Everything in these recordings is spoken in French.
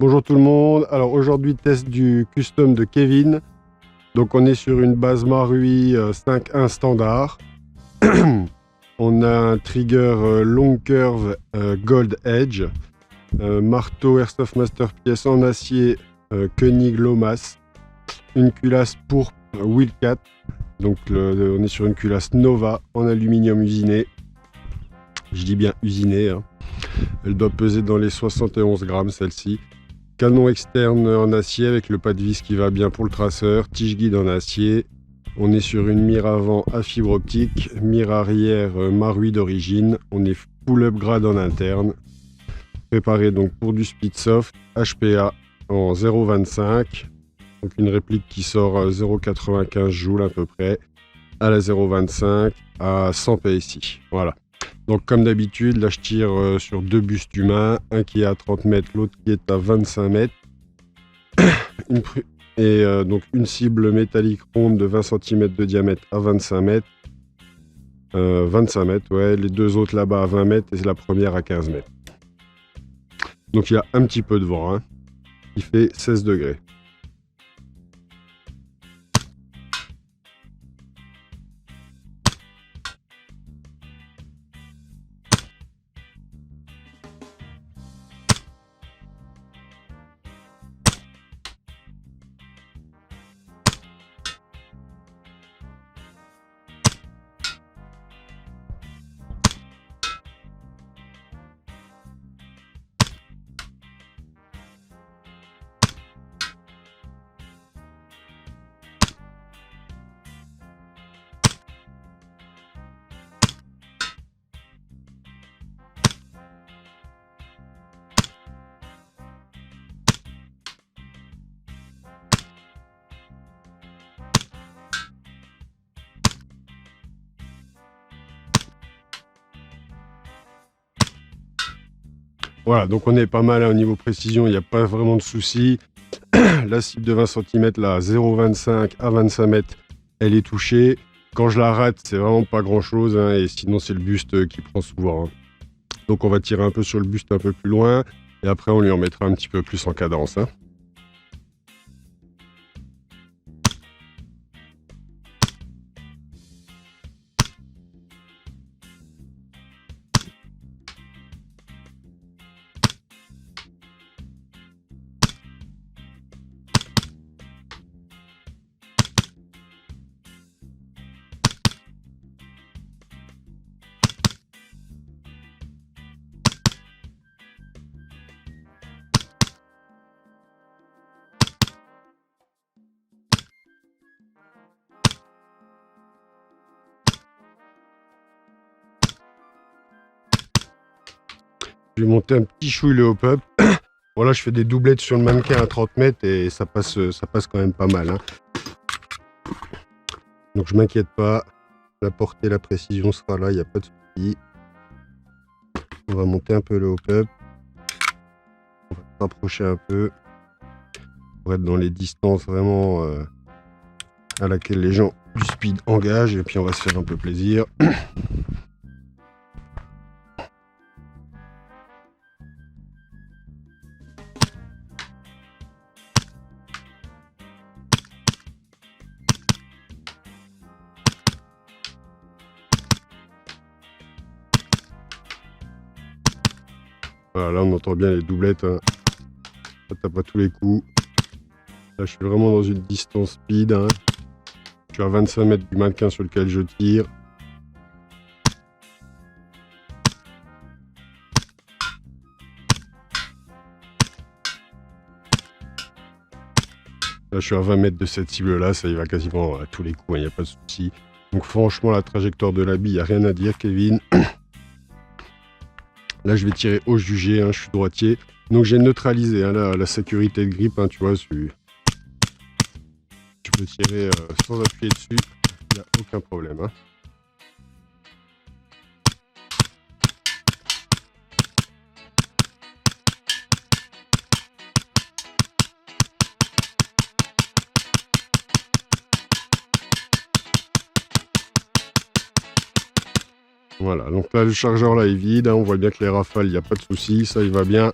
Bonjour tout le monde, alors aujourd'hui test du custom de Kevin. Donc on est sur une base Marui 5.1 standard. On a un trigger long curve Gold Edge, marteau Airsoft Masterpiece en acier Koenig Lomas, une culasse pourpre Wildcat, donc on est sur une culasse Nova en aluminium usiné. Je dis bien usiné, hein. Elle doit peser dans les 71 grammes celle-ci. Canon externe en acier avec le pas de vis qui va bien pour le traceur, tige guide en acier. On est sur une mire avant à fibre optique, mire arrière Marui d'origine. On est full upgrade en interne. Préparé donc pour du Speedsoft HPA en 0,25. Donc une réplique qui sort à 0,95 joules à peu près, à la 0,25 à 100 PSI. Voilà. Donc comme d'habitude, là je tire sur deux bustes humains, un qui est à 30 mètres, l'autre qui est à 25 mètres. Donc une cible métallique ronde de 20 cm de diamètre à 25 mètres. 25 mètres, ouais, les deux autres là-bas à 20 mètres et la première à 15 mètres. Donc il y a un petit peu de vent, hein. Il fait 16 degrés. Voilà, donc on est pas mal au niveau précision, il n'y a pas vraiment de soucis. La cible de 20 cm, là, 0,25 à 25 mètres, elle est touchée. Quand je la rate, c'est vraiment pas grand chose, hein, et sinon c'est le buste qui prend souvent, hein. Donc on va tirer un peu sur le buste un peu plus loin, et après on lui en mettra un petit peu plus en cadence, hein. Je vais monter un petit chouille le hop-up. Voilà, je fais des doublettes sur le mannequin à 30 mètres et ça passe quand même pas mal, hein. Donc je m'inquiète pas. La portée, la précision sera là, il n'y a pas de souci. On va monter un peu le hop-up. On va se rapprocher un peu pour être dans les distances vraiment à laquelle les gens du speed engagent, et puis on va se faire un peu plaisir. Voilà, là on entend bien les doublettes, hein. Ça tape à tous les coups. Là je suis vraiment dans une distance speed, hein. Je suis à 25 mètres du mannequin sur lequel je tire. Là je suis à 20 mètres de cette cible là, ça y va quasiment à tous les coups, il n'y a pas de souci. Donc franchement la trajectoire de la bille, il n'y a rien à dire, Kevin. Là je vais tirer au jugé, hein, je suis droitier. Donc j'ai neutralisé, hein, la sécurité de grip, hein, tu vois, tu peux tirer sans appuyer dessus, il n'y a aucun problème, hein. Voilà, donc là le chargeur là est vide, hein, on voit bien que les rafales, il n'y a pas de souci, ça il va bien.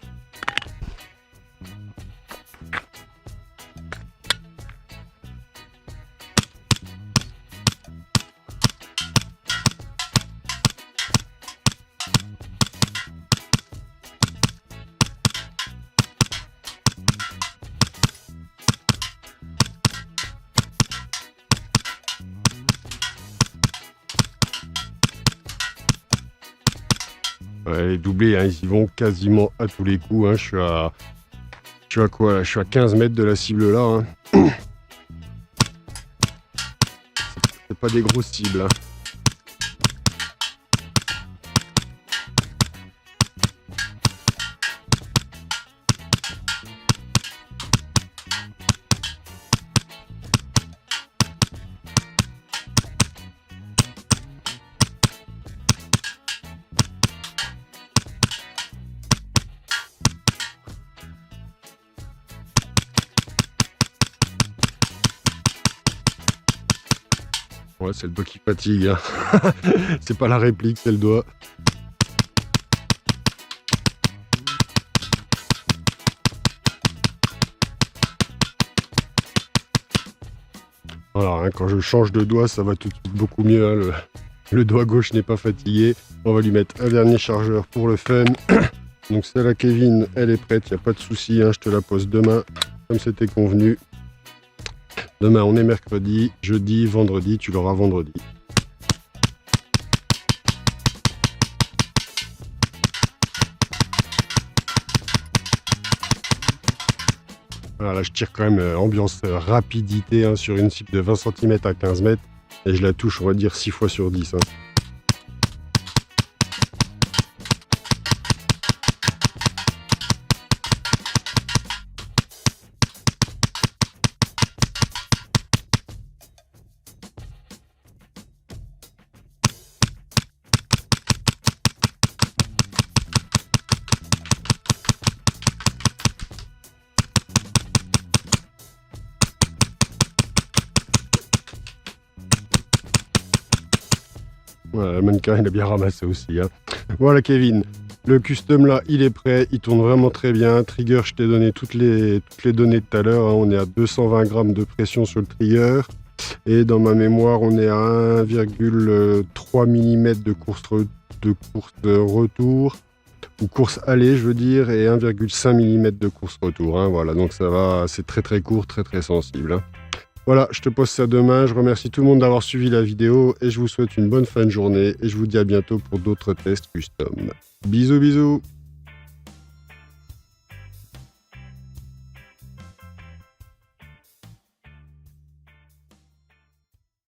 Ouais, les doublés, hein, ils y vont quasiment à tous les coups. Hein. Je suis à quoi là? Je suis à 15 mètres de la cible là. Hein. C'est pas des grosses cibles. Hein. Ouais, c'est le doigt qui fatigue. Hein. C'est pas la réplique, c'est le doigt. Voilà, hein, quand je change de doigt, ça va tout de suite beaucoup mieux. Hein. Le doigt gauche n'est pas fatigué. On va lui mettre un dernier chargeur pour le fun. Donc celle-là, Kevin, elle est prête, il n'y a pas de souci. Hein, je te la pose demain, comme c'était convenu. Demain, on est mercredi, jeudi, vendredi, tu l'auras vendredi. Voilà, là, je tire quand même ambiance rapidité hein, sur une cible de 20 cm à 15 mètres. Et je la touche, on va dire, 6 fois sur 10. Hein. Voilà, le mannequin, il a bien ramassé aussi. Hein. Voilà, Kevin. Le custom, là, il est prêt. Il tourne vraiment très bien. Trigger, je t'ai donné toutes les données tout à l'heure. Hein. On est à 220 grammes de pression sur le trigger. Et dans ma mémoire, on est à 1,3 mm de course retour. Ou course aller, je veux dire. Et 1,5 mm de course retour. Hein. Voilà, donc ça va. C'est très très court, très très sensible. Hein. Voilà, je te pose ça demain. Je remercie tout le monde d'avoir suivi la vidéo et je vous souhaite une bonne fin de journée et je vous dis à bientôt pour d'autres tests custom. Bisous, bisous!